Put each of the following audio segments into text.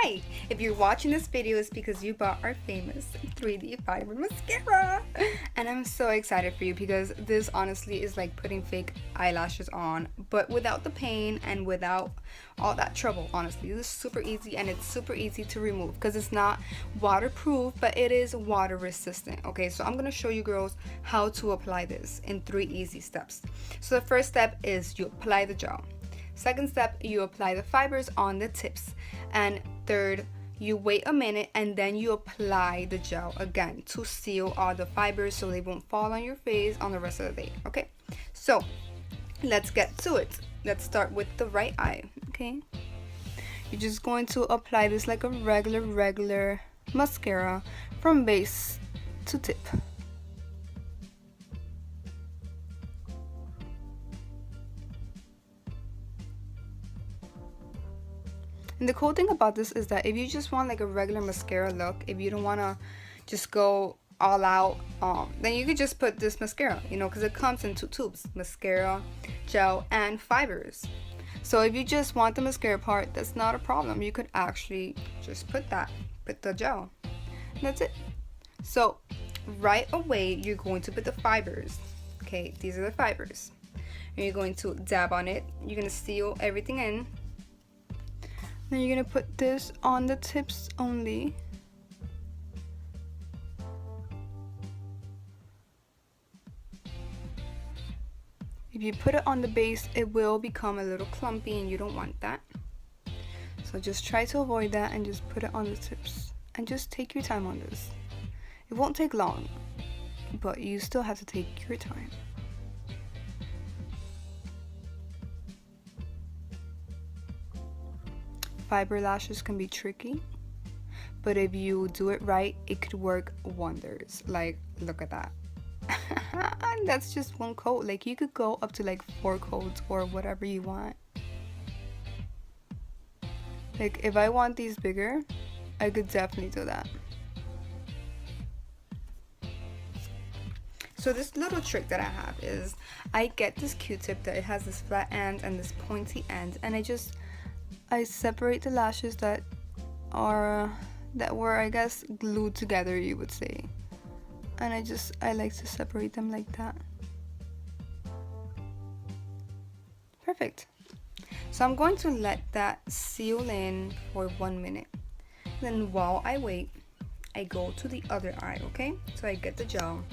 Hi! If you're watching this video, it's because you bought our famous 3D fiber mascara. And I'm so excited for you because this honestly is like putting fake eyelashes on, but without the pain and without all that trouble. Honestly, this is super easy, and it's super easy to remove because it's not waterproof, but it is water resistant. Okay, so I'm gonna show you girls how to apply this in 3 easy steps. So the first step is you apply the gel. Second step, you apply the fibers on the tips. And third, you wait a minute and then you apply the gel again to seal all the fibers so they won't fall on your face on the rest of the day. Okay, so let's get to it. Let's start with the right eye. Okay, you're just going to apply this like a regular mascara from base to tip. And the cool thing about this is that if you just want like a regular mascara look, if you don't want to just go all out, then you could just put this mascara, you know, because it comes in 2 tubes, mascara, gel, and fibers. So if you just want the mascara part, that's not a problem. You could actually just put the gel. And that's it. So right away, you're going to put the fibers. Okay, these are the fibers. And you're going to dab on it. You're going to seal everything in. Then you're gonna put this on the tips only. If you put it on the base, it will become a little clumpy and you don't want that. So just try to avoid that and just put it on the tips. And just take your time on this. It won't take long, but you still have to take your time. Fiber lashes can be tricky, but if you do it right, it could work wonders. Like, look at that. And that's just 1 coat. Like, you could go up to like 4 coats or whatever you want. Like, if I want these bigger, I could definitely do that. So this little trick that I have is I get this Q-tip that it has this flat end and this pointy end, and I separate the lashes that were, I guess, glued together, you would say. And I like to separate them like that. Perfect. So I'm going to let that seal in for 1 minute. Then while I wait, I go to the other eye, okay? So I get the gel.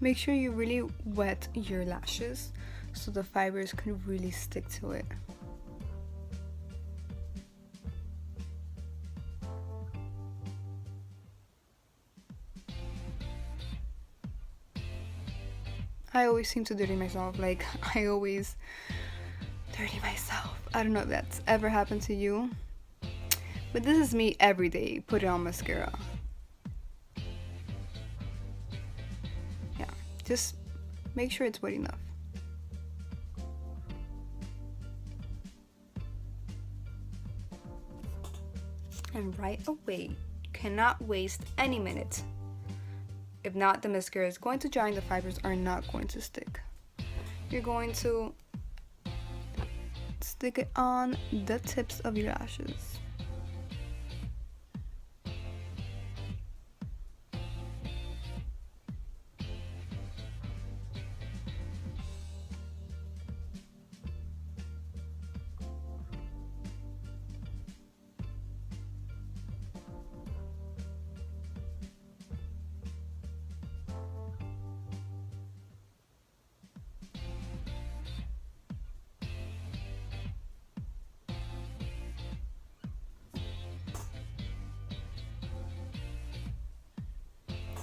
Make sure you really wet your lashes so the fibers can really stick to it. I always seem to dirty myself, like I always dirty myself. I don't know if that's ever happened to you, but this is me every day, put it on mascara. Just make sure it's wet enough. And right away, you cannot waste any minute. If not, the mascara is going to dry and the fibers are not going to stick. You're going to stick it on the tips of your lashes.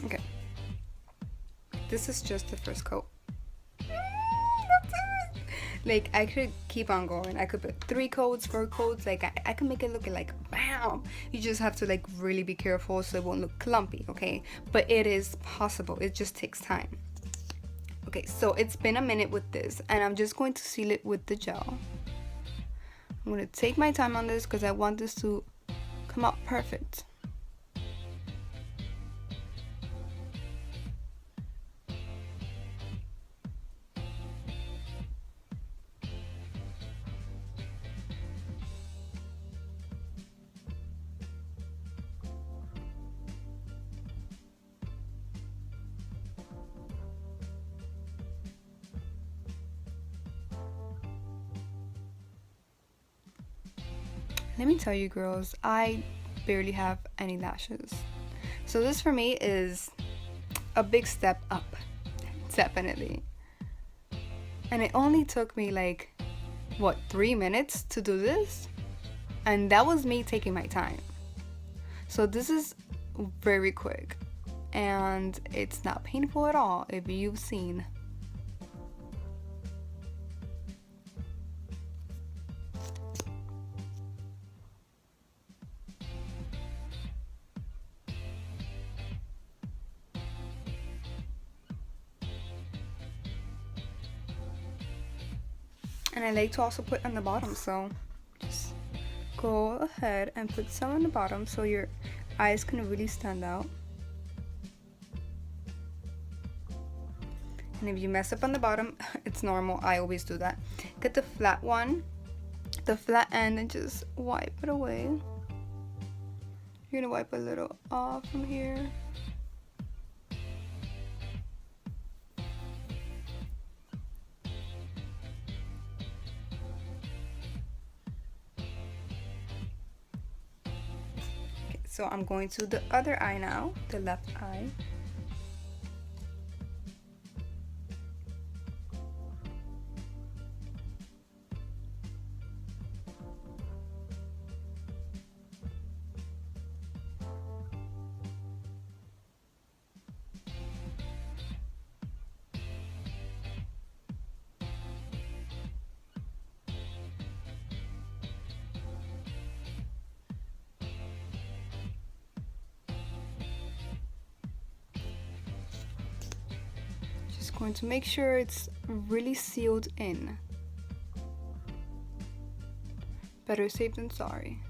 Okay, this is just the first coat. That's it. Like, I could keep on going. I could put 3 coats, 4 coats. Like, I could make it look like bam. You just have to like really be careful so it won't look clumpy, okay? But it is possible. It just takes time. Okay, so it's been a minute with this, and I'm just going to seal it with the gel. I'm going to take my time on this because I want this to come out perfect. Let me tell you girls, I barely have any lashes. So this for me is a big step up, definitely. And it only took me like, what, 3 minutes to do this? And that was me taking my time. So this is very quick. And it's not painful at all if you've seen. And I like to also put on the bottom, so just go ahead and put some on the bottom so your eyes can really stand out. And if you mess up on the bottom, it's normal. I always do that. Get the flat one, the flat end, and just wipe it away. You're gonna wipe a little off from here. Okay, so I'm going to the other eye now, the left eye. Going to make sure it's really sealed in. Better safe than sorry.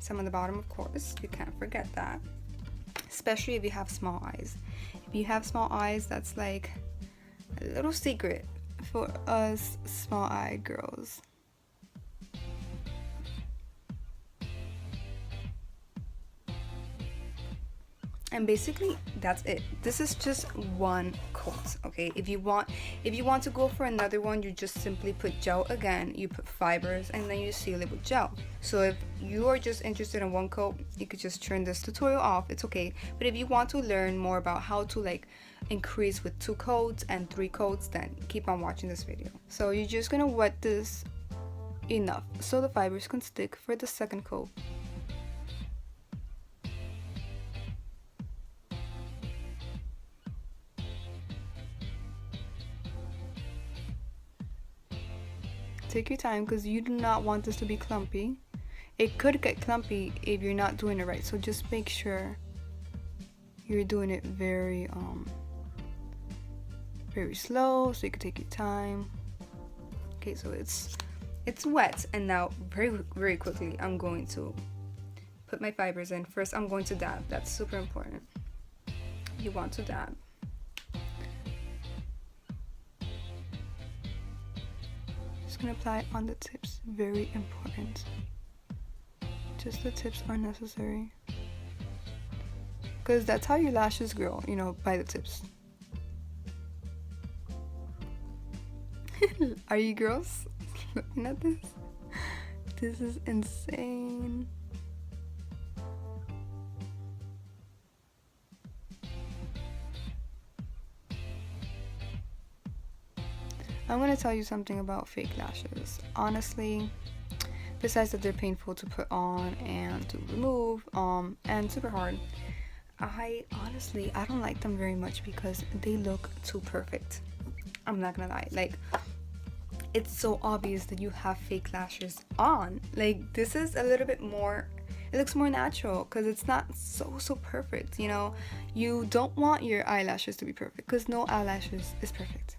Some on the bottom, of course, you can't forget that, especially if you have small eyes. If you have small eyes, that's like a little secret for us small-eyed girls. And basically that's it. This is just one coat, okay? If you want to go for another one, you just simply put gel again, you put fibers, and then you seal it with gel. So if you are just interested in one coat, you could just turn this tutorial off, it's okay. But if you want to learn more about how to like increase with 2 coats and 3 coats, then keep on watching this video. So you're just gonna wet this enough so the fibers can stick for the second coat. Take your time because you do not want this to be clumpy. It could get clumpy if you're not doing it right, so just make sure you're doing it very slow so you can take your time. Okay, so it's wet, and now very quickly I'm going to put my fibers in. First I'm going to dab. That's super important. You want to dab. Gonna apply on the tips, very important. Just the tips are necessary because that's how your lashes grow, you know, by the tips. Are you girls looking at this? This is insane. I'm going to tell you something about fake lashes. Honestly, besides that they're painful to put on and to remove, and super hard, I don't like them very much because they look too perfect. I'm not gonna lie. Like, it's so obvious that you have fake lashes on. Like, this is a little bit more, it looks more natural because it's not so perfect, you know? You don't want your eyelashes to be perfect because no eyelashes is perfect.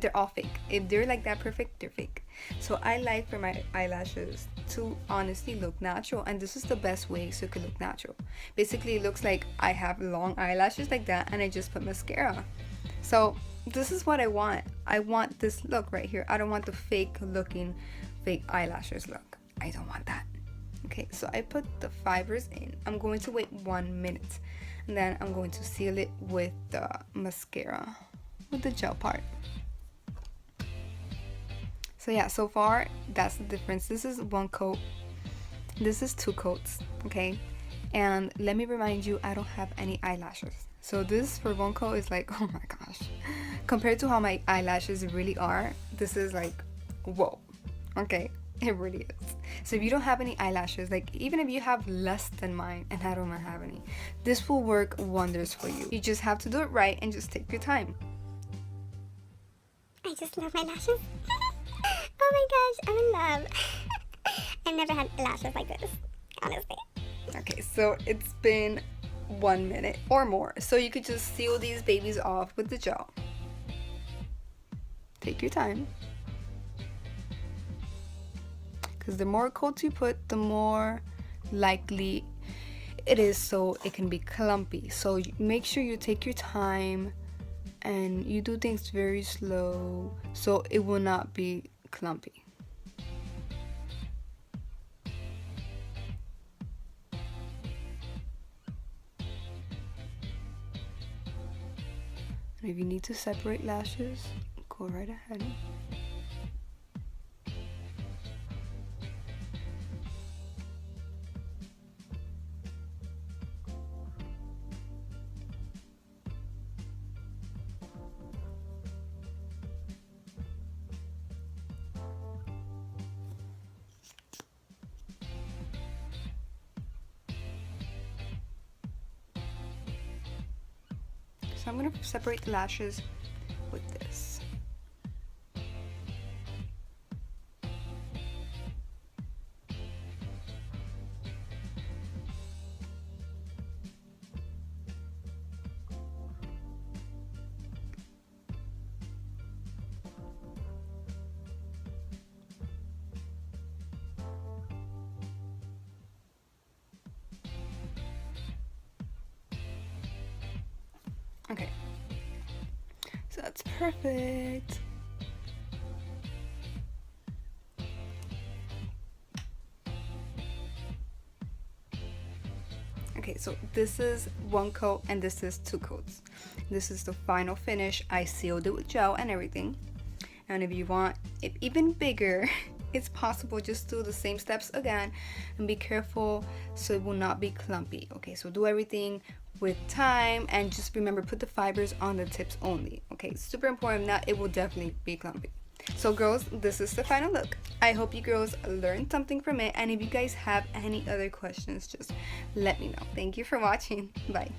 they're all fake. If they're like that perfect, they're fake. So I like for my eyelashes to honestly look natural, and this is the best way so it could look natural. Basically, it looks like I have long eyelashes like that, and I just put mascara. So this is what I want. I want this look right here. I don't want the fake looking fake eyelashes look. I don't want that. Okay, so I put the fibers in. I'm going to wait 1 minute, and then I'm going to seal it with the mascara, with the gel part. So yeah, so far that's the difference. This is one coat, this is 2 coats, okay? And let me remind you, I don't have any eyelashes. So this for one coat is like, oh my gosh. Compared to how my eyelashes really are, this is like, whoa, okay? It really is. So if you don't have any eyelashes, like even if you have less than mine and I don't have any, this will work wonders for you. You just have to do it right and just take your time. I just love my lashes. Oh my gosh, I'm in love. I've never had lashes like this, honestly. Okay, so it's been 1 minute or more. So you could just seal these babies off with the gel. Take your time. Because the more coats you put, the more likely it is so it can be clumpy. So make sure you take your time and you do things very slow so it will not be clumpy. And if you need to separate lashes, go right ahead. So I'm going to separate the lashes with this. Okay, so that's perfect. Okay, so this is 1 coat and this is 2 coats. This is the final finish. I sealed it with gel and everything. And if you want it even bigger, it's possible. Just do the same steps again and be careful so it will not be clumpy. Okay, so do everything with time and just remember, put the fibers on the tips only. Okay, super important. Now it will definitely be clumpy. So girls, this is the final look. I hope you girls learned something from it, and if you guys have any other questions, just let me know. Thank you for watching. Bye.